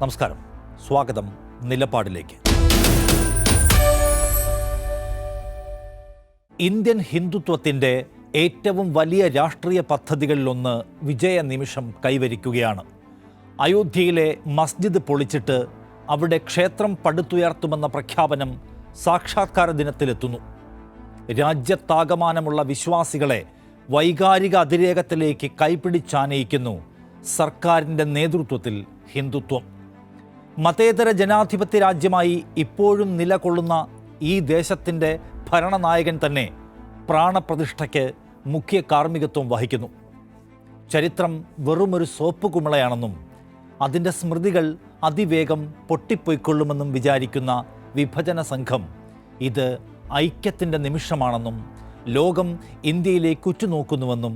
നമസ്കാരം, സ്വാഗതം നിലപാടിലേക്ക്. ഇന്ത്യൻ ഹിന്ദുത്വത്തിൻ്റെ ഏറ്റവും വലിയ രാഷ്ട്രീയ പദ്ധതികളിലൊന്ന് വിജയ നിമിഷം കൈവരിക്കുകയാണ്. അയോധ്യയിലെ മസ്ജിദ് പൊളിച്ചിട്ട് അവിടെ ക്ഷേത്രം പടുത്തുയർത്തുമെന്ന പ്രഖ്യാപനം സാക്ഷാത്കാര ദിനത്തിലെത്തുന്നു. രാജ്യത്താകമാനമുള്ള വിശ്വാസികളെ വൈകാരിക അതിരേകത്തിലേക്ക് കൈപിടിച്ചാനയിക്കുന്നു സർക്കാരിൻ്റെ നേതൃത്വത്തിൽ ഹിന്ദുത്വം. മതേതര ജനാധിപത്യ രാജ്യമായി ഇപ്പോഴും നിലകൊള്ളുന്ന ഈ ദേശത്തിൻ്റെ ഭരണനായകൻ തന്നെ പ്രാണപ്രതിഷ്ഠയ്ക്ക് മുഖ്യ കാർമ്മികത്വം വഹിക്കുന്നു. ചരിത്രം വെറുമൊരു സോപ്പ് കുമിളയാണെന്നും അതിൻ്റെ സ്മൃതികൾ അതിവേഗം പൊട്ടിപ്പൊയ്ക്കൊള്ളുമെന്നും വിചാരിക്കുന്ന വിഭജന സംഘം ഇത് ഐക്യത്തിൻ്റെ നിമിഷമാണെന്നും ലോകം ഇന്ത്യയിലേക്ക് ഉറ്റുനോക്കുന്നുവെന്നും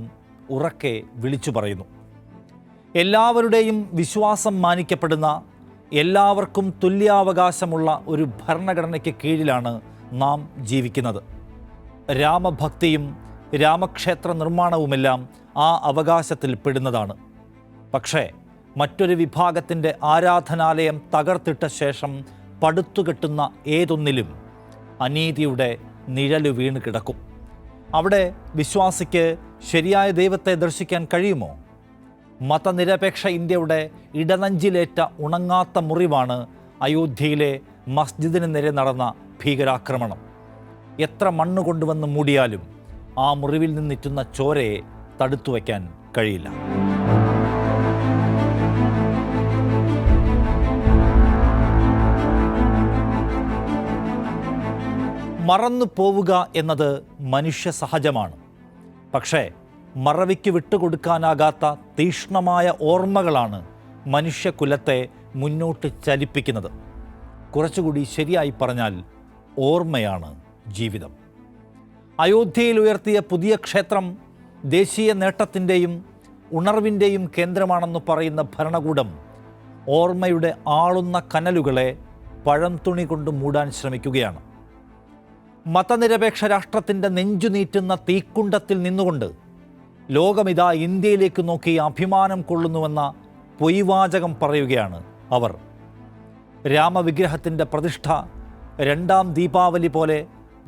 ഉറക്കെ വിളിച്ചു പറയുന്നു. എല്ലാവരുടെയും വിശ്വാസം മാനിക്കപ്പെടുന്ന, എല്ലാവർക്കും തുല്യാവകാശമുള്ള ഒരു ഭരണഘടനയ്ക്ക് കീഴിലാണ് നാം ജീവിക്കുന്നത്. രാമഭക്തിയും രാമക്ഷേത്ര നിർമ്മാണവുമെല്ലാം ആ അവകാശത്തിൽ പെടുന്നതാണ്. പക്ഷേ മറ്റൊരു വിഭാഗത്തിൻ്റെ ആരാധനാലയം തകർത്തിട്ട ശേഷം പടുത്തുകെട്ടുന്ന ഏതൊന്നിലും അനീതിയുടെ നിഴല് വീണ് കിടക്കും. അവിടെ വിശ്വാസിക്ക് ശരിയായ ദൈവത്തെ ദർശിക്കാൻ കഴിയുമോ? മതനിരപേക്ഷ ഇന്ത്യയുടെ ഇടനഞ്ചിലേറ്റ ഉണങ്ങാത്ത മുറിവാണ് അയോധ്യയിലെ മസ്ജിദിന് നേരെ നടന്ന ഭീകരാക്രമണം. എത്ര മണ്ണ് കൊണ്ടുവന്ന് മൂടിയാലും ആ മുറിവിൽ നിന്നിറ്റുന്ന ചോരയെ തടുത്തു വയ്ക്കാൻ കഴിയില്ല. മറന്നു പോവുക എന്നത് മനുഷ്യ സഹജമാണ്. പക്ഷേ മറവിക്ക് വിട്ടുകൊടുക്കാനാകാത്ത തീക്ഷ്ണമായ ഓർമ്മകളാണ് മനുഷ്യകുലത്തെ മുന്നോട്ട് ചലിപ്പിക്കുന്നത്. കുറച്ചുകൂടി ശരിയായി പറഞ്ഞാൽ ഓർമ്മയാണ് ജീവിതം. അയോധ്യയിൽ ഉയർത്തിയ പുതിയ ക്ഷേത്രം ദേശീയ നേട്ടത്തിൻ്റെയും ഉണർവിൻ്റെയും കേന്ദ്രമാണെന്ന് പറയുന്ന ഭരണകൂടം ഓർമ്മയുടെ ആളുന്ന കനലുകളെ പഴംതുണി കൊണ്ട് മൂടാൻ ശ്രമിക്കുകയാണ്. മതനിരപേക്ഷ രാഷ്ട്രത്തിൻ്റെ നെഞ്ചുനീറ്റുന്ന തീക്കുണ്ടത്തിൽ നിന്നുകൊണ്ട് ലോകമിതാ ഇന്ത്യയിലേക്ക് നോക്കി അഭിമാനം കൊള്ളുന്നുവെന്ന പൊയ്വാചകം പറയുകയാണ് അവർ. രാമവിഗ്രഹത്തിൻ്റെ പ്രതിഷ്ഠ രണ്ടാം ദീപാവലി പോലെ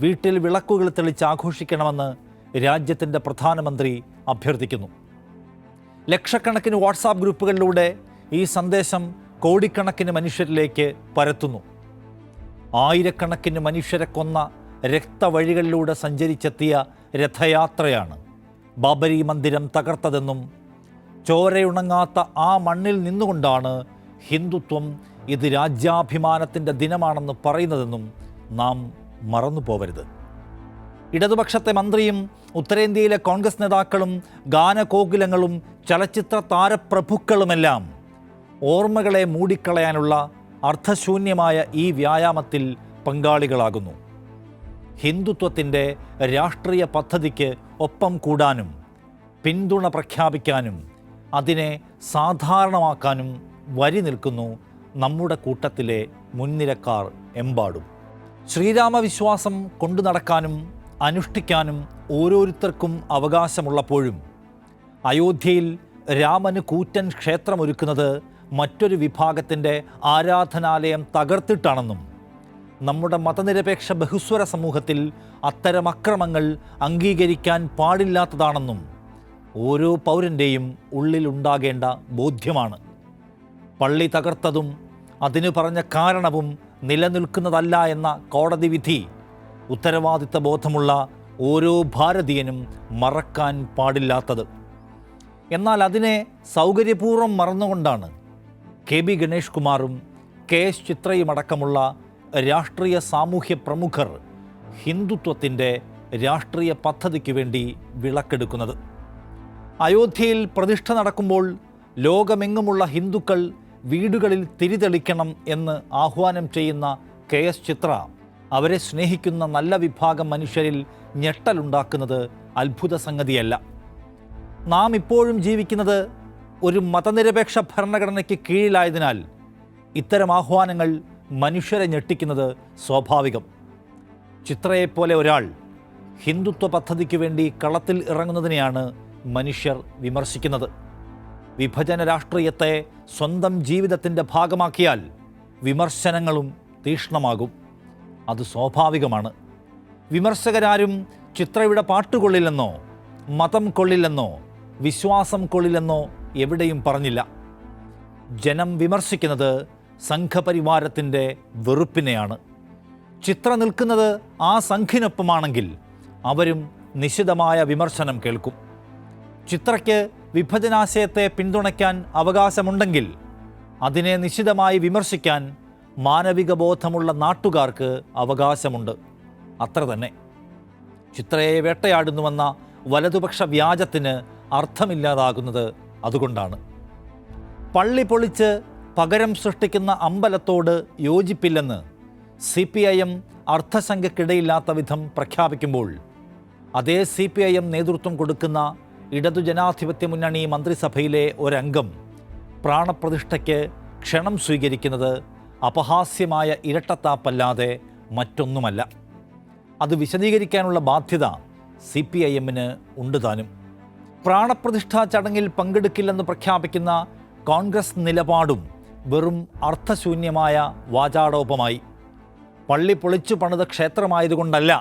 വീട്ടിൽ വിളക്കുകൾ തെളിച്ച് ആഘോഷിക്കണമെന്ന് രാജ്യത്തിൻ്റെ പ്രധാനമന്ത്രി അഭ്യർത്ഥിക്കുന്നു. ലക്ഷക്കണക്കിന് വാട്സാപ്പ് ഗ്രൂപ്പുകളിലൂടെ ഈ സന്ദേശം കോടിക്കണക്കിന് മനുഷ്യരിലേക്ക് പരത്തുന്നു. ആയിരക്കണക്കിന് മനുഷ്യരെ കൊന്ന രക്തവഴികളിലൂടെ സഞ്ചരിച്ചെത്തിയ രഥയാത്രയാണ് ബാബരി മന്ദിരം തകർത്തതെന്നും ചോരയുണങ്ങാത്ത ആ മണ്ണിൽ നിന്നുകൊണ്ടാണ് ഹിന്ദുത്വം ഇത് രാജ്യാഭിമാനത്തിൻ്റെ ദിനമാണെന്ന് പറയുന്നതെന്നും നാം മറന്നുപോകരുത്. ഇടതുപക്ഷത്തെ മന്ത്രിയും ഉത്തരേന്ത്യയിലെ കോൺഗ്രസ് നേതാക്കളും ഗാനകോകിലങ്ങളും ചലച്ചിത്ര താരപ്രഭുക്കളുമെല്ലാം ഓർമ്മകളെ മൂടിക്കളയാനുള്ള അർത്ഥശൂന്യമായ ഈ വ്യായാമത്തിൽ പങ്കാളികളാകുന്നു. ഹിന്ദുത്വത്തിൻ്റെ രാഷ്ട്രീയ പദ്ധതിക്ക് ഒപ്പം കൂടാനും പിന്തുണ പ്രഖ്യാപിക്കാനും അതിനെ സാധാരണമാക്കാനും വരി നിൽക്കുന്നു നമ്മുടെ കൂട്ടത്തിലെ മുൻനിരക്കാർ എമ്പാടും. ശ്രീരാമവിശ്വാസം കൊണ്ടു നടക്കാനും അനുഷ്ഠിക്കാനും ഓരോരുത്തർക്കും അവകാശമുള്ളപ്പോഴും അയോധ്യയിൽ രാമന് കൂറ്റൻ ക്ഷേത്രമൊരുക്കുന്നത് മറ്റൊരു വിഭാഗത്തിൻ്റെ ആരാധനാലയം തകർത്തിട്ടാണെന്നും നമ്മുടെ മതനിരപേക്ഷ ബഹുസ്വര സമൂഹത്തിൽ അത്തരം അക്രമങ്ങൾ അംഗീകരിക്കാൻ പാടില്ലാത്തതാണെന്നും ഓരോ പൗരൻ്റെയും ഉള്ളിലുണ്ടാകേണ്ട ബോധ്യമാണ്. പള്ളി തകർത്തതും അതിനു പറഞ്ഞ കാരണവും നിലനിൽക്കുന്നതല്ല എന്ന കോടതി വിധി ഉത്തരവാദിത്ത ബോധമുള്ള ഓരോ ഭാരതീയനും മറക്കാൻ പാടില്ലാത്തത്. എന്നാൽ അതിനെ സൗകര്യപൂർവ്വം മറന്നുകൊണ്ടാണ് KB ഗണേഷ് കുമാറും KS ചിത്രയുമടക്കമുള്ള രാഷ്ട്രീയ സാമൂഹ്യ പ്രമുഖർ ഹിന്ദുത്വത്തിൻ്റെ രാഷ്ട്രീയ പദ്ധതിക്ക് വേണ്ടി വിളക്കെടുക്കുന്നത്. അയോധ്യയിൽ പ്രതിഷ്ഠ നടക്കുമ്പോൾ ലോകമെങ്ങുമുള്ള ഹിന്ദുക്കൾ വീടുകളിൽ തിരിതെളിക്കണം എന്ന് ആഹ്വാനം ചെയ്യുന്ന KS ചിത്ര അവരെ സ്നേഹിക്കുന്ന നല്ല വിഭാഗം മനുഷ്യരിൽ ഞെട്ടലുണ്ടാക്കുന്നത് അത്ഭുത സംഗതിയല്ല. നാം ഇപ്പോഴും ജീവിക്കുന്നത് ഒരു മതനിരപേക്ഷ ഭരണഘടനയ്ക്ക് കീഴിലായതിനാൽ ഇത്തരം ആഹ്വാനങ്ങൾ മനുഷ്യരെ ഞെട്ടിക്കുന്നത് സ്വാഭാവികം. ചിത്രയെപ്പോലെ ഒരാൾ ഹിന്ദുത്വ പദ്ധതിക്ക് വേണ്ടി കളത്തിൽ ഇറങ്ങുന്നതിനെയാണ് മനുഷ്യർ വിമർശിക്കുന്നത്. വിഭജന രാഷ്ട്രീയത്തെ സ്വന്തം ജീവിതത്തിൻ്റെ ഭാഗമാക്കിയാൽ വിമർശനങ്ങളും തീക്ഷ്ണമാകും. അത് സ്വാഭാവികമാണ്. വിമർശകരാരും ചിത്രയുടെ പാട്ട് കൊള്ളില്ലെന്നോ മതം കൊള്ളില്ലെന്നോ വിശ്വാസം കൊള്ളില്ലെന്നോ എവിടെയും പറഞ്ഞില്ല. ജനം വിമർശിക്കുന്നത് സംഘപരിവാരത്തിൻ്റെ വെറുപ്പിനെയാണ്. ചിത്ര നിൽക്കുന്നത് ആ സംഘിനൊപ്പമാണെങ്കിൽ അവരും നിശിതമായ വിമർശനം കേൾക്കും. ചിത്രയ്ക്ക് വിഭജനാശയത്തെ പിന്തുണയ്ക്കാൻ അവകാശമുണ്ടെങ്കിൽ അതിനെ നിശിതമായി വിമർശിക്കാൻ മാനവിക ബോധമുള്ള നാട്ടുകാർക്ക് അവകാശമുണ്ട്. അത്ര തന്നെ. ചിത്രയെ വേട്ടയാടുന്നുവെന്ന വലതുപക്ഷ വ്യാജത്തിന് അർത്ഥമില്ലാതാകുന്നത് അതുകൊണ്ടാണ്. പള്ളി പൊളിച്ച് പകരം സൃഷ്ടിക്കുന്ന അമ്പലത്തോട് യോജിപ്പില്ലെന്ന് CPIM അർത്ഥശങ്കയ്ക്കിടയില്ലാത്ത വിധം പ്രഖ്യാപിക്കുമ്പോൾ അതേ CPIM നേതൃത്വം കൊടുക്കുന്ന ഇടതു ജനാധിപത്യ മുന്നണി മന്ത്രിസഭയിലെ ഒരംഗം പ്രാണപ്രതിഷ്ഠയ്ക്ക് ക്ഷണം സ്വീകരിക്കുന്നത് അപഹാസ്യമായ ഇരട്ടത്താപ്പല്ലാതെ മറ്റൊന്നുമല്ല. അത് വിശദീകരിക്കാനുള്ള ബാധ്യത CPIMന് ഉണ്ട് താനും. പ്രാണപ്രതിഷ്ഠാ ചടങ്ങിൽ പങ്കെടുക്കില്ലെന്ന് പ്രഖ്യാപിക്കുന്ന കോൺഗ്രസ് നിലപാടും വെറും അർത്ഥശൂന്യമായ വാചാടോപമായി. പള്ളി പൊളിച്ചു പണിത ക്ഷേത്രമായതുകൊണ്ടല്ല,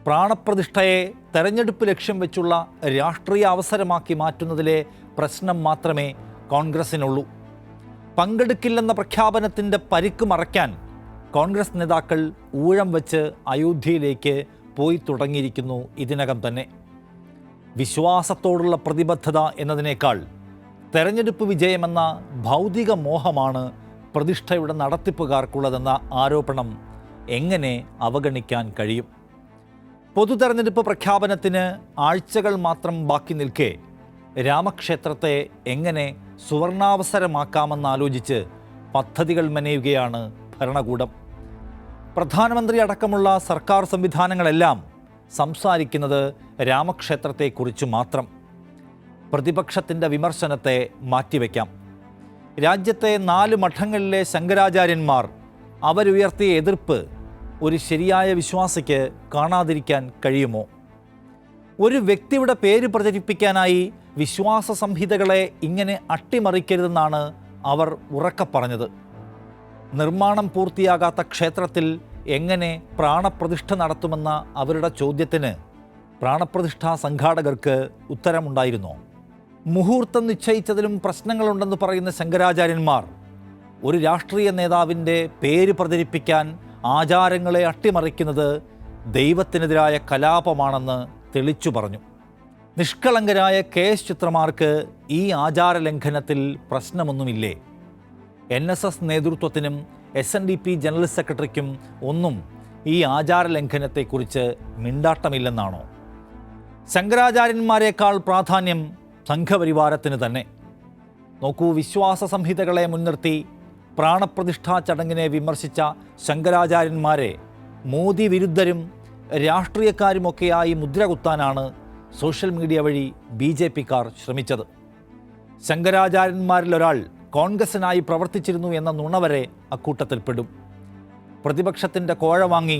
പ്രാണപ്രതിഷ്ഠയെ തെരഞ്ഞെടുപ്പ് ലക്ഷ്യം വെച്ചുള്ള രാഷ്ട്രീയ അവസരമാക്കി മാറ്റുന്നതിലെ പ്രശ്നം മാത്രമേ കോൺഗ്രസിനുള്ളൂ. പങ്കെടുക്കില്ലെന്ന പ്രഖ്യാപനത്തിൻ്റെ പരിക്ക് മറയ്ക്കാൻ കോൺഗ്രസ് നേതാക്കൾ ഊഴം വെച്ച് അയോധ്യയിലേക്ക് പോയി തുടങ്ങിയിരിക്കുന്നു ഇതിനകം തന്നെ. വിശ്വാസത്തോടുള്ള പ്രതിബദ്ധത എന്നതിനേക്കാൾ തെരഞ്ഞെടുപ്പ് വിജയമെന്ന ഭൗതിക മോഹമാണ് പ്രതിഷ്ഠയുടെ നടത്തിപ്പുകാർക്കുള്ളതെന്ന ആരോപണം എങ്ങനെ അവഗണിക്കാൻ കഴിയും? പൊതു തെരഞ്ഞെടുപ്പ് പ്രഖ്യാപനത്തിന് ആഴ്ചകൾ മാത്രം ബാക്കി നിൽക്കെ രാമക്ഷേത്രത്തെ എങ്ങനെ സുവർണാവസരമാക്കാമെന്നാലോചിച്ച് പദ്ധതികൾ മെനയുകയാണ് ഭരണകൂടം. പ്രധാനമന്ത്രി അടക്കമുള്ള സർക്കാർ സംവിധാനങ്ങളെല്ലാം സംസാരിക്കുന്നത് രാമക്ഷേത്രത്തെക്കുറിച്ച് മാത്രം. പ്രതിപക്ഷത്തിൻ്റെ വിമർശനത്തെ മാറ്റിവെക്കാം. രാജ്യത്തെ 4 മഠങ്ങളിലെ ശങ്കരാചാര്യന്മാർ അവരുയർത്തിയ എതിർപ്പ് ഒരു ശരിയായ വിശ്വാസിക്ക് കാണാതിരിക്കാൻ കഴിയുമോ? ഒരു വ്യക്തിയുടെ പേര് പ്രചരിപ്പിക്കാനായി വിശ്വാസ സംഹിതകളെ ഇങ്ങനെ അട്ടിമറിക്കരുതെന്നാണ് അവർ ഉറക്കെ പറഞ്ഞത്. നിർമ്മാണം പൂർത്തിയാകാത്ത ക്ഷേത്രത്തിൽ എങ്ങനെ പ്രാണപ്രതിഷ്ഠ നടത്തുമെന്ന അവരുടെ ചോദ്യത്തിന് പ്രാണപ്രതിഷ്ഠാ സംഘാടകർക്ക് ഉത്തരമുണ്ടായിരുന്നോ? മുഹൂർത്തം നിശ്ചയിച്ചതിലും പ്രശ്നങ്ങളുണ്ടെന്ന് പറയുന്ന ശങ്കരാചാര്യന്മാർ ഒരു രാഷ്ട്രീയ നേതാവിൻ്റെ പേര് പ്രചരിപ്പിക്കാൻ ആചാരങ്ങളെ അട്ടിമറിക്കുന്നത് ദൈവത്തിനെതിരായ കലാപമാണെന്ന് തെളിച്ചു പറഞ്ഞു. നിഷ്കളങ്കരായ KS ചിത്രമാർക്ക് ഈ ആചാരലംഘനത്തിൽ പ്രശ്നമൊന്നുമില്ലേ? NSS നേതൃത്വത്തിനും SNDP ജനറൽ സെക്രട്ടറിക്കും ഒന്നും ഈ ആചാരലംഘനത്തെക്കുറിച്ച് മിണ്ടാട്ടമില്ലെന്നാണോ? ശങ്കരാചാര്യന്മാരെക്കാൾ പ്രാധാന്യം സംഘപരിവാരത്തിന് തന്നെ. നോക്കൂ, വിശ്വാസ സംഹിതകളെ മുൻനിർത്തി പ്രാണപ്രതിഷ്ഠാ ചടങ്ങിനെ വിമർശിച്ച ശങ്കരാചാര്യന്മാരെ മോദി വിരുദ്ധരും രാഷ്ട്രീയക്കാരുമൊക്കെയായി മുദ്ര കുത്താനാണ് സോഷ്യൽ മീഡിയ വഴി BJPക്കാർ ശ്രമിച്ചത്. ശങ്കരാചാര്യന്മാരിലൊരാൾ കോൺഗ്രസിനായി പ്രവർത്തിച്ചിരുന്നു എന്ന നുണ വരെ അക്കൂട്ടത്തിൽപ്പെടും. പ്രതിപക്ഷത്തിൻ്റെ കോഴ വാങ്ങി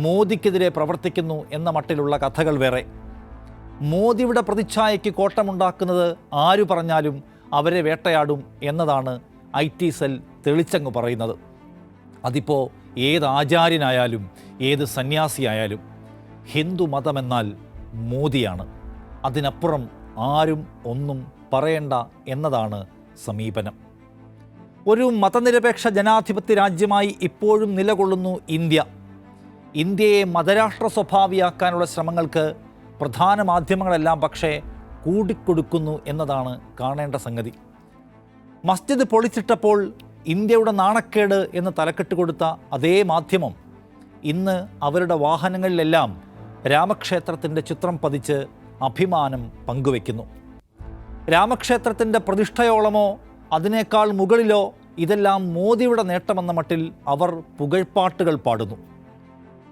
മോദിക്കെതിരെ പ്രവർത്തിക്കുന്നു എന്ന മട്ടിലുള്ള കഥകൾ വേറെ. മോദിയുടെ പ്രതിച്ഛായയ്ക്ക് കോട്ടമുണ്ടാക്കുന്നത് ആരു പറഞ്ഞാലും അവരെ വേട്ടയാടും എന്നതാണ് IT സെൽ തെളിച്ചങ്ങ് പറയുന്നത്. അതിപ്പോൾ ഏത് ആചാര്യനായാലും ഏത് സന്യാസിയായാലും ഹിന്ദു മതമെന്നാൽ മോദിയാണ്, അതിനപ്പുറം ആരും ഒന്നും പറയണ്ട എന്നതാണ് സമീപനം. ഒരു മതനിരപേക്ഷ ജനാധിപത്യ രാജ്യമായി ഇപ്പോഴും നിലകൊള്ളുന്നു ഇന്ത്യ. ഇന്ത്യയെ മതരാഷ്ട്ര സ്വഭാവിയാക്കാനുള്ള ശ്രമങ്ങൾക്ക് പ്രധാന മാധ്യമങ്ങളെല്ലാം പക്ഷേ കൂടിക്കൊടുക്കുന്നു എന്നതാണ് കാണേണ്ട സംഗതി. മസ്ജിദ് പൊളിച്ചിട്ടപ്പോൾ ഇന്ത്യയുടെ നാണക്കേട് എന്ന് തലക്കെട്ട് കൊടുത്ത അതേ മാധ്യമം ഇന്ന് അവരുടെ വാഹനങ്ങളിലെല്ലാം രാമക്ഷേത്രത്തിൻ്റെ ചിത്രം പതിച്ച് അഭിമാനം പങ്കുവെക്കുന്നു. രാമക്ഷേത്രത്തിൻ്റെ പ്രതിഷ്ഠയോളമോ അതിനേക്കാൾ മുകളിലോ ഇതെല്ലാം മോദിയുടെ നേട്ടമെന്ന മട്ടിൽ അവർ പുകഴ്പ്പാട്ടുകൾ പാടുന്നു.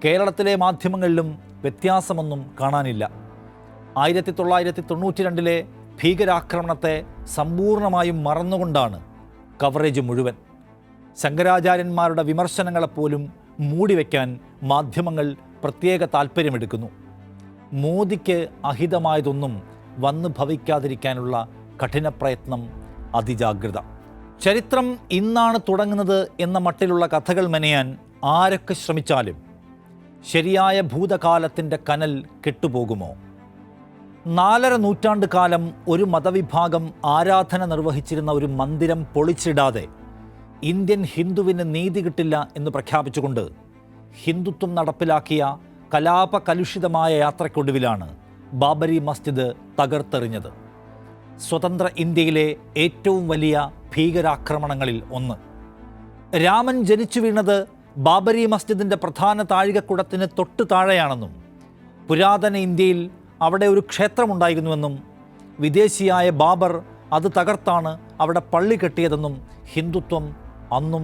കേരളത്തിലെ മാധ്യമങ്ങളിലും വ്യത്യാസമൊന്നും കാണാനില്ല. 1992 ഭീകരാക്രമണത്തെ സമ്പൂർണ്ണമായും മറന്നുകൊണ്ടാണ് കവറേജ് മുഴുവൻ. ശങ്കരാചാര്യന്മാരുടെ വിമർശനങ്ങളെപ്പോലും മൂടിവെക്കാൻ മാധ്യമങ്ങൾ പ്രത്യേക താൽപ്പര്യമെടുക്കുന്നു. മോദിക്ക് അഹിതമായതൊന്നും വന്നു ഭവിക്കാതിരിക്കാനുള്ള കഠിന പ്രയത്നം അതിജാഗ്രത. ചരിത്രം ഇന്നാണ് തുടങ്ങുന്നത് എന്ന മട്ടിലുള്ള കഥകൾ മെനയാൻ ആരൊക്കെ ശ്രമിച്ചാലും ശരിയായ ഭൂതകാലത്തിൻ്റെ കനൽ കെട്ടുപോകുമോ? 4.5 നൂറ്റാണ്ട് കാലം ഒരു മതവിഭാഗം ആരാധന നിർവഹിച്ചിരുന്ന ഒരു മന്ദിരം പൊളിച്ചിടാതെ ഇന്ത്യൻ ഹിന്ദുവിന് നീതി കിട്ടില്ല എന്ന് പ്രഖ്യാപിച്ചുകൊണ്ട് ഹിന്ദുത്വം നടപ്പിലാക്കിയ കലാപകലുഷിതമായ യാത്രയ്ക്കൊടുവിലാണ് ബാബരി മസ്ജിദ് തകർത്തെറിഞ്ഞത്. സ്വതന്ത്ര ഇന്ത്യയിലെ ഏറ്റവും വലിയ ഭീകരാക്രമണങ്ങളിൽ ഒന്ന്. രാമൻ ജനിച്ചു വീണത് ബാബരി മസ്ജിദിൻ്റെ പ്രധാന താഴികക്കുടത്തിന് തൊട്ടു താഴെയാണെന്നും പുരാതന ഇന്ത്യയിൽ അവിടെ ഒരു ക്ഷേത്രമുണ്ടായിരുന്നുവെന്നും വിദേശിയായ ബാബർ അത് തകർത്താണ് അവിടെ പള്ളി കെട്ടിയതെന്നും ഹിന്ദുത്വം അന്നും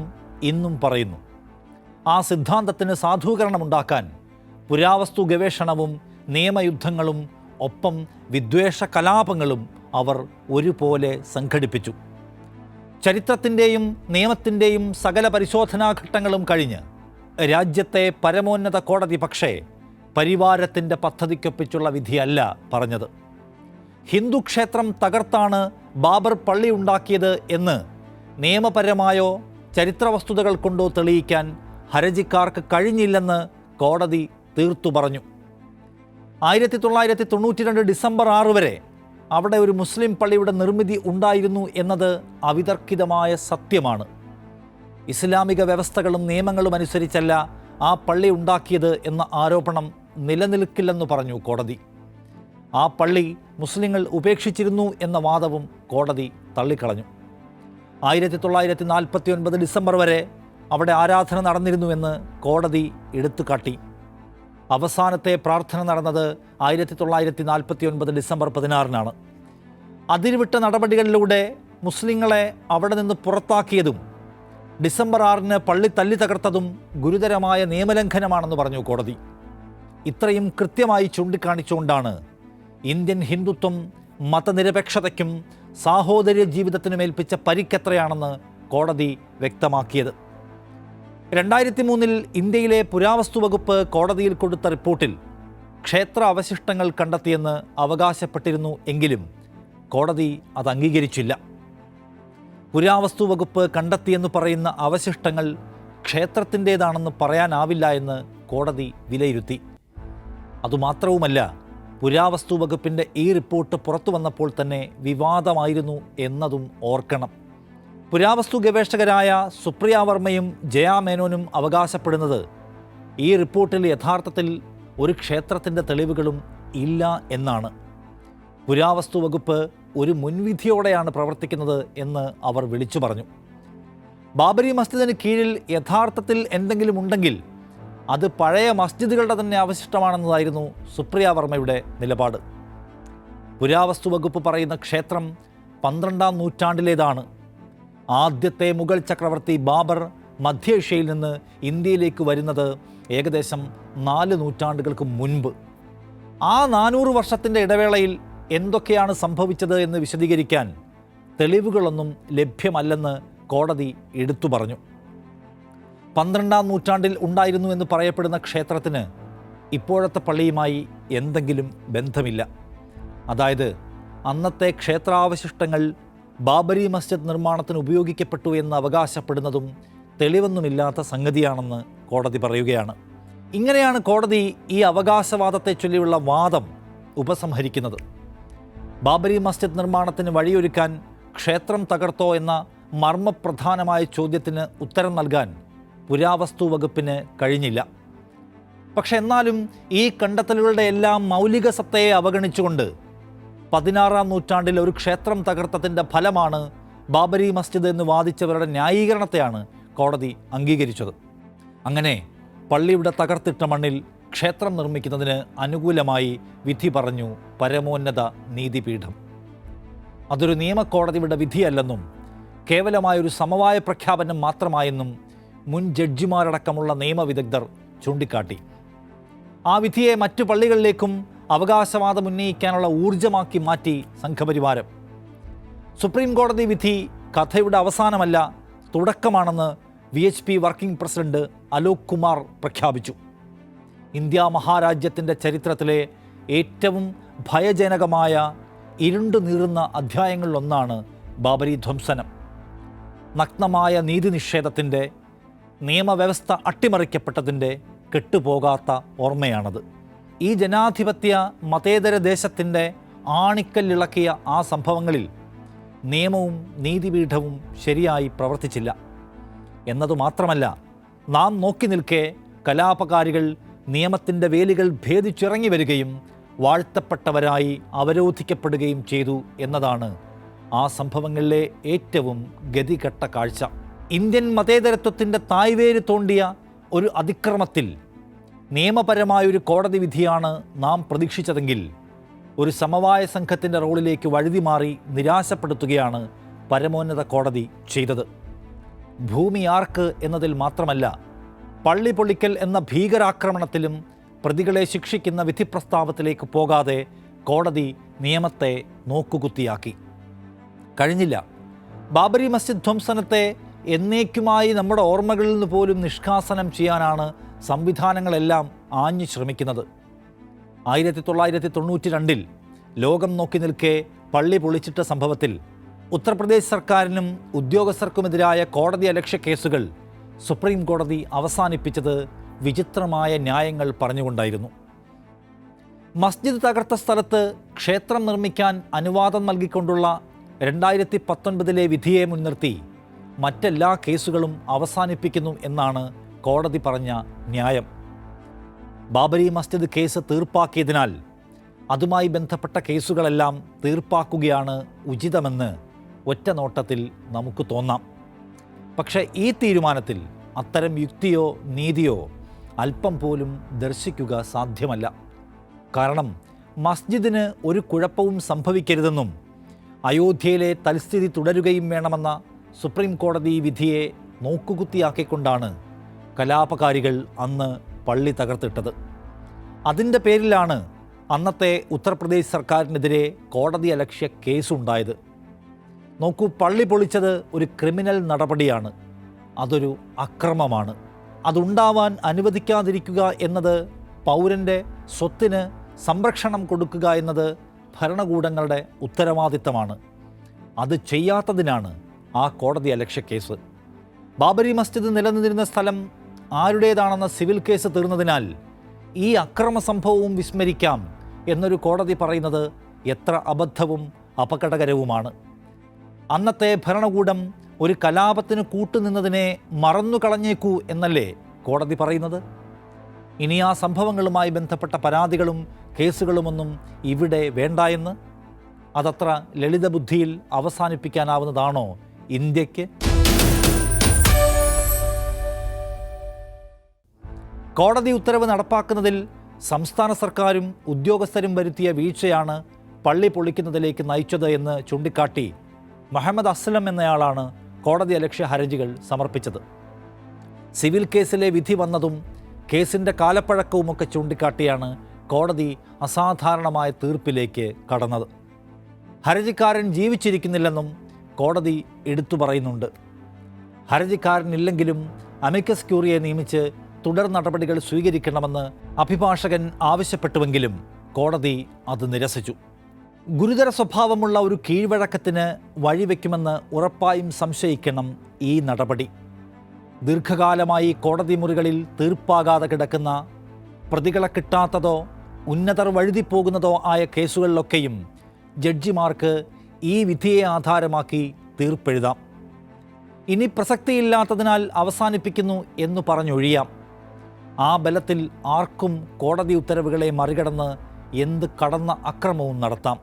ഇന്നും പറയുന്നു. ആ സിദ്ധാന്തത്തിന് സാധൂകരണമുണ്ടാക്കാൻ പുരാവസ്തു ഗവേഷണവും നിയമയുദ്ധങ്ങളും ഒപ്പം വിദ്വേഷ കലാപങ്ങളും അവർ ഒരുപോലെ സംഘടിപ്പിച്ചു. ചരിത്രത്തിൻ്റെയും നിയമത്തിൻ്റെയും സകല പരിശോധനാഘട്ടങ്ങളും കഴിഞ്ഞ് രാജ്യത്തെ പരമോന്നത കോടതി പക്ഷേ പരിവാരത്തിൻ്റെ പദ്ധതിക്കൊപ്പിച്ചുള്ള വിധിയല്ല പറഞ്ഞത്. ഹിന്ദു ക്ഷേത്രം തകർത്താണ് ബാബർ പള്ളി ഉണ്ടാക്കിയത് എന്ന് നിയമപരമായോ ചരിത്ര വസ്തുതകൾ കൊണ്ടോ തെളിയിക്കാൻ ഹർജിക്കാർക്ക് കഴിഞ്ഞില്ലെന്ന് കോടതി തീർത്തു പറഞ്ഞു. 1992 ഡിസംബർ 6 വരെ അവിടെ ഒരു മുസ്ലിം പള്ളിയുടെ നിർമ്മിതി ഉണ്ടായിരുന്നു എന്നത് അവിതർക്കിതമായ സത്യമാണ്. ഇസ്ലാമിക വ്യവസ്ഥകളും നിയമങ്ങളും അനുസരിച്ചല്ല ആ പള്ളി ഉണ്ടാക്കിയത് എന്ന ആരോപണം നിലനിൽക്കില്ലെന്ന് പറഞ്ഞു കോടതി. ആ പള്ളി മുസ്ലിങ്ങൾ ഉപേക്ഷിച്ചിരുന്നു എന്ന വാദവും കോടതി തള്ളിക്കളഞ്ഞു. 1949 ഡിസംബർ വരെ അവിടെ ആരാധന നടന്നിരുന്നുവെന്ന് കോടതി എടുത്തുകാട്ടി. അവസാനത്തെ പ്രാർത്ഥന നടന്നത് 1949 ഡിസംബർ 16 അതിരുവിട്ട നടപടികളിലൂടെ മുസ്ലിങ്ങളെ അവിടെ നിന്ന് പുറത്താക്കിയതും ഡിസംബർ 6 പള്ളി തല്ലി തകർത്തതും ഗുരുതരമായ നിയമലംഘനമാണെന്ന് പറഞ്ഞു കോടതി. ഇത്രയും കൃത്യമായി ചൂണ്ടിക്കാണിച്ചുകൊണ്ടാണ് ഇന്ത്യൻ ഹിന്ദുത്വം മതനിരപേക്ഷതയ്ക്കും സാഹോദര്യ ജീവിതത്തിനും ഏൽപ്പിച്ച പരിക്കെത്രയാണെന്ന് കോടതി വ്യക്തമാക്കിയത്. 2003 ഇന്ത്യയിലെ പുരാവസ്തു വകുപ്പ് കോടതിയിൽ കൊടുത്ത റിപ്പോർട്ടിൽ ക്ഷേത്ര അവശിഷ്ടങ്ങൾ കണ്ടെത്തിയെന്ന് അവകാശപ്പെട്ടിരുന്നു എങ്കിലും കോടതി അത് അംഗീകരിച്ചില്ല. പുരാവസ്തു വകുപ്പ് കണ്ടെത്തിയെന്ന് പറയുന്ന അവശിഷ്ടങ്ങൾ ക്ഷേത്രത്തിൻ്റേതാണെന്ന് പറയാനാവില്ല എന്ന് കോടതി വിലയിരുത്തി. അതുമാത്രവുമല്ല, പുരാവസ്തു വകുപ്പിൻ്റെ ഈ റിപ്പോർട്ട് പുറത്തു വന്നപ്പോൾ തന്നെ വിവാദമായിരുന്നു എന്നതും ഓർക്കണം. പുരാവസ്തു ഗവേഷകരായ സുപ്രിയ വർമ്മയും ജയാ മേനോനും അവകാശപ്പെടുന്നത് ഈ റിപ്പോർട്ടിൽ യഥാർത്ഥത്തിൽ ഒരു ക്ഷേത്രത്തിൻ്റെ തെളിവുകളും ഇല്ല എന്നാണ്. പുരാവസ്തു വകുപ്പ് ഒരു മുൻവിധിയോടെയാണ് പ്രവർത്തിക്കുന്നത് എന്ന് അവർ വിളിച്ചു പറഞ്ഞു. ബാബരി മസ്ജിദിന് കീഴിൽ യഥാർത്ഥത്തിൽ എന്തെങ്കിലും ഉണ്ടെങ്കിൽ അത് പഴയ മസ്ജിദുകളുടെ തന്നെ അവശിഷ്ടമാണെന്നതായിരുന്നു സുപ്രിയ വർമ്മയുടെ നിലപാട്. പുരാവസ്തു വകുപ്പ് പറയുന്ന ക്ഷേത്രം 12-ാം നൂറ്റാണ്ടിലേതാണ്. ആദ്യത്തെ മുഗൾ ചക്രവർത്തി ബാബർ മധ്യേഷ്യയിൽ നിന്ന് ഇന്ത്യയിലേക്ക് വരുന്നത് ഏകദേശം 4 നൂറ്റാണ്ടുകൾക്ക് മുൻപ്. ആ 400 വർഷത്തിൻ്റെ ഇടവേളയിൽ എന്തൊക്കെയാണ് സംഭവിച്ചത് എന്ന് വിശദീകരിക്കാൻ തെളിവുകളൊന്നും ലഭ്യമല്ലെന്ന് കോടതി എടുത്തു പറഞ്ഞു. 12-ാം നൂറ്റാണ്ടിൽ ഉണ്ടായിരുന്നു എന്ന് പറയപ്പെടുന്ന ക്ഷേത്രത്തിന് ഇപ്പോഴത്തെ പള്ളിയുമായി എന്തെങ്കിലും ബന്ധമില്ല. അതായത് അന്നത്തെ ക്ഷേത്രാവശിഷ്ടങ്ങൾ ബാബരി മസ്ജിദ് നിർമ്മാണത്തിന് ഉപയോഗിക്കപ്പെട്ടു എന്ന് അവകാശപ്പെടുന്നതും തെളിവൊന്നുമില്ലാത്ത സംഗതിയാണെന്ന് കോടതി പറയുകയാണ്. ഇങ്ങനെയാണ് കോടതി ഈ അവകാശവാദത്തെ ചൊല്ലിയുള്ള വാദം ഉപസംഹരിക്കുന്നത്. ബാബരി മസ്ജിദ് നിർമ്മാണത്തിന് വഴിയൊരുക്കാൻ ക്ഷേത്രം തകർത്തോ എന്ന മർമ്മപ്രധാനമായ ചോദ്യത്തിന് ഉത്തരം നൽകാൻ പുരാവസ്തു വകുപ്പിന് കഴിഞ്ഞില്ല. പക്ഷെ എന്നാലും ഈ കണ്ടെത്തലുകളുടെ എല്ലാം മൗലിക സത്തയെ അവഗണിച്ചുകൊണ്ട് 16-ാം നൂറ്റാണ്ടിൽ ഒരു ക്ഷേത്രം തകർത്തതിൻ്റെ ഫലമാണ് ബാബരി മസ്ജിദ് എന്ന് വാദിച്ചവരുടെ ന്യായീകരണത്തെയാണ് കോടതി അംഗീകരിച്ചത്. അങ്ങനെ പള്ളിയുടെ തകർത്തിട്ട മണ്ണിൽ ക്ഷേത്രം നിർമ്മിക്കുന്നതിന് അനുകൂലമായി വിധി പറഞ്ഞു പരമോന്നത നീതിപീഠം. അതൊരു നിയമക്കോടതിയുടെ വിധിയല്ലെന്നും കേവലമായൊരു സമവായ പ്രഖ്യാപനം മാത്രമായെന്നും മുൻ ജഡ്ജിമാരടക്കമുള്ള നിയമവിദഗ്ധർ ചൂണ്ടിക്കാട്ടി. ആ വിധിയെ മറ്റു പള്ളികളിലേക്കും അവകാശവാദം ഉന്നയിക്കാനുള്ള ഊർജമാക്കി മാറ്റി സംഘപരിവാരം. സുപ്രീം കോടതി വിധി കഥയുടെ അവസാനമല്ല, തുടക്കമാണെന്ന് VHP working president Alok Kumar പ്രഖ്യാപിച്ചു. ഇന്ത്യ മഹാരാജ്യത്തിൻ്റെ ചരിത്രത്തിലെ ഏറ്റവും ഭയജനകമായ ഇരുണ്ടു നീറുന്ന അധ്യായങ്ങളിലൊന്നാണ് ബാബരി ധ്വംസനം, നഗ്നമായ നീതി നിഷേധത്തിൻ്റെ, നിയമവ്യവസ്ഥ അട്ടിമറിക്കപ്പെട്ടതിൻ്റെ കെട്ടുപോകാത്ത ഓർമ്മയാണത്. ഈ ജനാധിപത്യ മതേതര ദേശത്തിൻ്റെ ആണിക്കല്ലിളക്കിയ ആ സംഭവങ്ങളിൽ നിയമവും നീതിപീഠവും ശരിയായി പ്രവർത്തിച്ചില്ല എന്നതുമാത്രമല്ല, നാം നോക്കി നിൽക്കെ കലാപകാരികൾ നിയമത്തിൻ്റെ വേലികൾ ഭേദിച്ചിറങ്ങി വരികയും വാഴ്ത്തപ്പെട്ടവരായി അവരോധിക്കപ്പെടുകയും ചെയ്തു എന്നതാണ് ആ സംഭവങ്ങളിലെ ഏറ്റവും ഗതികെട്ട കാഴ്ച. ഇന്ത്യൻ മതേതരത്വത്തിൻ്റെ തായ്വേര് തോണ്ടിയ ഒരു അതിക്രമത്തിൽ നിയമപരമായൊരു കോടതി വിധിയാണ് നാം പ്രതീക്ഷിച്ചതെങ്കിൽ ഒരു സമവായ സംഘത്തിൻ്റെ റോളിലേക്ക് വഴുതി മാറി നിരാശപ്പെടുത്തുകയാണ് പരമോന്നത കോടതി ചെയ്തത്. ഭൂമി ആർക്ക് എന്നതിൽ മാത്രമല്ല, പള്ളി പൊളിക്കൽ എന്ന ഭീകരാക്രമണത്തിലും പ്രതികളെ ശിക്ഷിക്കുന്ന വിധിപ്രസ്താവത്തിലേക്ക് പോകാതെ കോടതി നിയമത്തെ നോക്കുകുത്തിയാക്കി. കഴിഞ്ഞില്ല. ബാബരി മസ്ജിദ് ധ്വംസനത്തെ എന്നേക്കുമായി നമ്മുടെ ഓർമ്മകളിൽ നിന്ന് പോലും നിഷ്കാസനം ചെയ്യാനാണ് സംവിധാനങ്ങളെല്ലാം ആഞ്ഞു ശ്രമിക്കുന്നത്. 1992 ലോകം നോക്കി നിൽക്കെ പള്ളി പൊളിച്ചിട്ട സംഭവത്തിൽ ഉത്തർപ്രദേശ് സർക്കാരിനും ഉദ്യോഗസ്ഥർക്കുമെതിരായ കോടതിയലക്ഷ്യ കേസുകൾ സുപ്രീം കോടതി അവസാനിപ്പിച്ചത് വിചിത്രമായ ന്യായങ്ങൾ പറഞ്ഞുകൊണ്ടായിരുന്നു. മസ്ജിദ് തകർത്ത സ്ഥലത്ത് ക്ഷേത്രം നിർമ്മിക്കാൻ അനുവാദം നൽകിക്കൊണ്ടുള്ള 2019 വിധിയെ മുൻനിർത്തി മറ്റെല്ലാ കേസുകളും അവസാനിപ്പിക്കുന്നു എന്നാണ് കോടതി പറഞ്ഞ ന്യായം. ബാബരി മസ്ജിദ് കേസ് തീർപ്പാക്കിയതിനാൽ അതുമായി ബന്ധപ്പെട്ട കേസുകളെല്ലാം തീർപ്പാക്കുകയാണ് ഉചിതമെന്ന് ഒറ്റ നോട്ടത്തിൽ നമുക്ക് തോന്നാം. പക്ഷേ ഈ തീരുമാനത്തിൽ അത്തരം യുക്തിയോ നീതിയോ അല്പം പോലും ദർശിക്കുക സാധ്യമല്ല. കാരണം മസ്ജിദിന് ഒരു കുഴപ്പവും സംഭവിക്കരുതെന്നും അയോധ്യയിലെ തൽസ്ഥിതി തുടരുകയും വേണമെന്ന സുപ്രീം കോടതി വിധിയെ നോക്കുകുത്തിയാക്കിക്കൊണ്ടാണ് കലാപകാരികൾ അന്ന് പള്ളി തകർത്തിട്ടത്. അതിൻ്റെ പേരിലാണ് അന്നത്തെ ഉത്തർപ്രദേശ് സർക്കാരിനെതിരെ കോടതിയലക്ഷ്യ കേസുണ്ടായത്. നോക്കൂ, പള്ളി പൊളിച്ചത് ഒരു ക്രിമിനൽ നടപടിയാണ്, അതൊരു അക്രമമാണ്. അതുണ്ടാവാൻ അനുവദിക്കാതിരിക്കുക എന്നത് പൗരൻ്റെ സ്വത്തിന് സംരക്ഷണം കൊടുക്കുക എന്നത് ഭരണകൂടങ്ങളുടെ ഉത്തരവാദിത്തമാണ്. അത് ചെയ്യാത്തതിനാണ് ആ കോടതിയലക്ഷ്യ കേസ്. ബാബരി മസ്ജിദ് നിലനിന്നിരുന്ന സ്ഥലം ആരുടേതാണെന്ന സിവിൽ കേസ് തീർന്നതിനാൽ ഈ അക്രമ സംഭവവും വിസ്മരിക്കാം എന്നൊരു കോടതി പറയുന്നത് എത്ര അബദ്ധവും അപകടകരവുമാണ്. അന്നത്തെ ഭരണകൂടം ഒരു കലാപത്തിന് കൂട്ടുനിന്നതിനെ മറന്നു കളഞ്ഞേക്കൂ എന്നല്ലേ കോടതി പറയുന്നത്? ഇനി ആ സംഭവങ്ങളുമായി ബന്ധപ്പെട്ട പരാതികളും കേസുകളുമൊന്നും ഇവിടെ വേണ്ട എന്ന്? അതത്ര ലളിതബുദ്ധിയിൽ അവസാനിപ്പിക്കാനാവുന്നതാണോ ഇന്ത്യക്ക്? കോടതി ഉത്തരവ് നടപ്പാക്കുന്നതിൽ സംസ്ഥാന സർക്കാരും ഉദ്യോഗസ്ഥരും വരുത്തിയ വീഴ്ചയാണ് പള്ളി പൊളിക്കുന്നതിലേക്ക് നയിച്ചത് എന്ന് ചൂണ്ടിക്കാട്ടി മുഹമ്മദ് അസ്ലം എന്നയാളാണ് കോടതിയലക്ഷ്യ ഹർജികൾ സമർപ്പിച്ചത്. സിവിൽ കേസിലെ വിധി വന്നതും കേസിൻ്റെ കാലപ്പഴക്കവുമൊക്കെ ചൂണ്ടിക്കാട്ടിയാണ് കോടതി അസാധാരണമായ തീർപ്പിലേക്ക് കടന്നത്. ഹർജിക്കാരൻ ജീവിച്ചിരിക്കുന്നില്ലെന്നും കോടതി എടുത്തു പറയുന്നുണ്ട്. ഹർജിക്കാരനില്ലെങ്കിലും അമിക്കസ് ക്യൂറിയെ നിയമിച്ച് തുടർ നടപടികൾ സ്വീകരിക്കണമെന്ന് അഭിഭാഷകൻ ആവശ്യപ്പെട്ടുവെങ്കിലും കോടതി അത് നിരസിച്ചു. ഗുരുതര സ്വഭാവമുള്ള ഒരു കീഴ്വഴക്കത്തിന് വഴിവെക്കുമെന്ന് ഉറപ്പായും സംശയിക്കണം ഈ നടപടി. ദീർഘകാലമായി കോടതി മുറികളിൽ തീർപ്പാകാതെ കിടക്കുന്ന, പ്രതികളെ കിട്ടാത്തതോ ഉന്നതർ വഴുതിപ്പോകുന്നതോ ആയ കേസുകളിലൊക്കെയും ജഡ്ജിമാർക്ക് ഈ വിധിയെ ആധാരമാക്കി തീർപ്പെഴുതാം. ഇനി പ്രസക്തിയില്ലാത്തതിനാൽ അവസാനിപ്പിക്കുന്നു എന്ന് പറഞ്ഞൊഴിയാം. ആ ബലത്തിൽ ആർക്കും കോടതി ഉത്തരവുകളെ മറികടന്ന് എന്ത് കടന്ന അക്രമവും നടത്താം.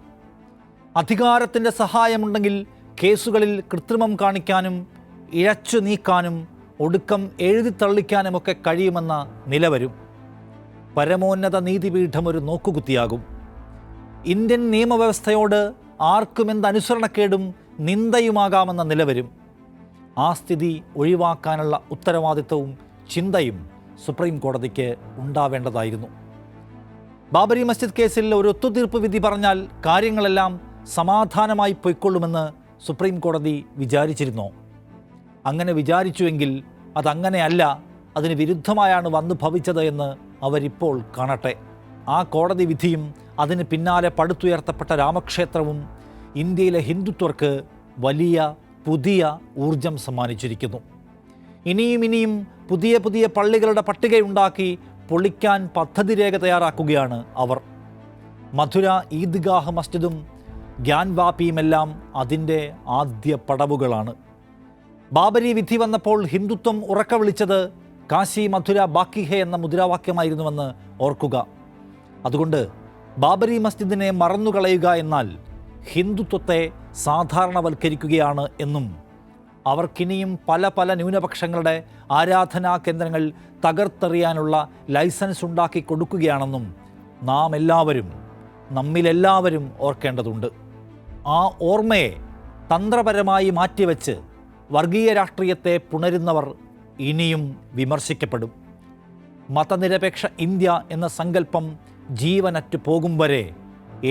അധികാരത്തിൻ്റെ സഹായമുണ്ടെങ്കിൽ കേസുകളിൽ കൃത്രിമം കാണിക്കാനും ഇഴച്ചു നീക്കാനും ഒടുക്കം എഴുതിത്തള്ളിക്കാനുമൊക്കെ കഴിയുമെന്ന നില വരും. പരമോന്നത നീതിപീഠം ഒരു നോക്കുകുത്തിയാകും. ഇന്ത്യൻ നിയമവ്യവസ്ഥയോട് ആർക്കും എന്തനുസരണക്കേടും നിന്ദയുമാകാമെന്ന നില വരും. ആ സ്ഥിതി ഒഴിവാക്കാനുള്ള ഉത്തരവാദിത്വവും ചിന്തയും സുപ്രീം കോടതിക്ക് ഉണ്ടാവേണ്ടതായിരുന്നു. ബാബരി മസ്ജിദ് കേസിൽ ഒരു ഒത്തുതീർപ്പ് വിധി പറഞ്ഞാൽ കാര്യങ്ങളെല്ലാം സമാധാനമായി പൊയ്ക്കൊള്ളുമെന്ന് സുപ്രീം കോടതി വിചാരിച്ചിരുന്നോ? അങ്ങനെ വിചാരിച്ചുവെങ്കിൽ അതങ്ങനെയല്ല, അതിന് വിരുദ്ധമായാണ് വന്നു ഭവിച്ചത് എന്ന് അവരിപ്പോൾ കാണട്ടെ. ആ കോടതി വിധിയും അതിന് പിന്നാലെ പടുത്തുയർത്തപ്പെട്ട രാമക്ഷേത്രവും ഇന്ത്യയിലെ ഹിന്ദുത്വർക്ക് വലിയ പുതിയ ഊർജം സമ്മാനിച്ചിരിക്കുന്നു. ഇനിയും പുതിയ പുതിയ പള്ളികളുടെ പട്ടികയുണ്ടാക്കി പൊളിക്കാൻ പദ്ധതി രേഖ തയ്യാറാക്കുകയാണ് അവർ. മധുര ഈദ്ഗാഹ് മസ്ജിദും ഗ്യാൻവാപിയുമെല്ലാം അതിൻ്റെ ആദ്യ പടവുകളാണ്. ബാബരി വിധി വന്നപ്പോൾ ഹിന്ദുത്വം ഉറക്ക വിളിച്ചത് കാശി മധുര ബാക്കി ഹേ എന്ന മുദ്രാവാക്യമായിരുന്നുവെന്ന് ഓർക്കുക. അതുകൊണ്ട് ബാബരി മസ്ജിദിനെ മറന്നുകളയുക എന്നാൽ ഹിന്ദുത്വത്തെ സാധാരണവൽക്കരിക്കുകയാണ് എന്നും അവർക്കിനിയും പല ന്യൂനപക്ഷങ്ങളുടെ ആരാധനാ കേന്ദ്രങ്ങൾ തകർത്തെറിയാനുള്ള ലൈസൻസ് ഉണ്ടാക്കി കൊടുക്കുകയാണെന്നും നമ്മിലെല്ലാവരും ഓർക്കേണ്ടതുണ്ട്. ആ ഓർമ്മയെ തന്ത്രപരമായി മാറ്റിവെച്ച് വർഗീയ രാഷ്ട്രീയത്തെ പുണരുന്നവർ ഇനിയും വിമർശിക്കപ്പെടും. മതനിരപേക്ഷ ഇന്ത്യ എന്ന സങ്കല്പം ജീവനറ്റ് പോകും വരെ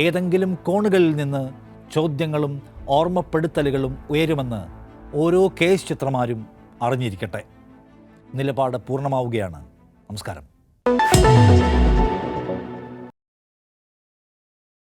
ഏതെങ്കിലും കോണുകളിൽ നിന്ന് ചോദ്യങ്ങളും ഓർമ്മപ്പെടുത്തലുകളും ഉയരുമെന്ന് ഓരോ കേസ് ചിത്രമാരും അറിഞ്ഞിരിക്കട്ടെ. നിലപാട് പൂർണ്ണമാവുകയാണ്. നമസ്കാരം.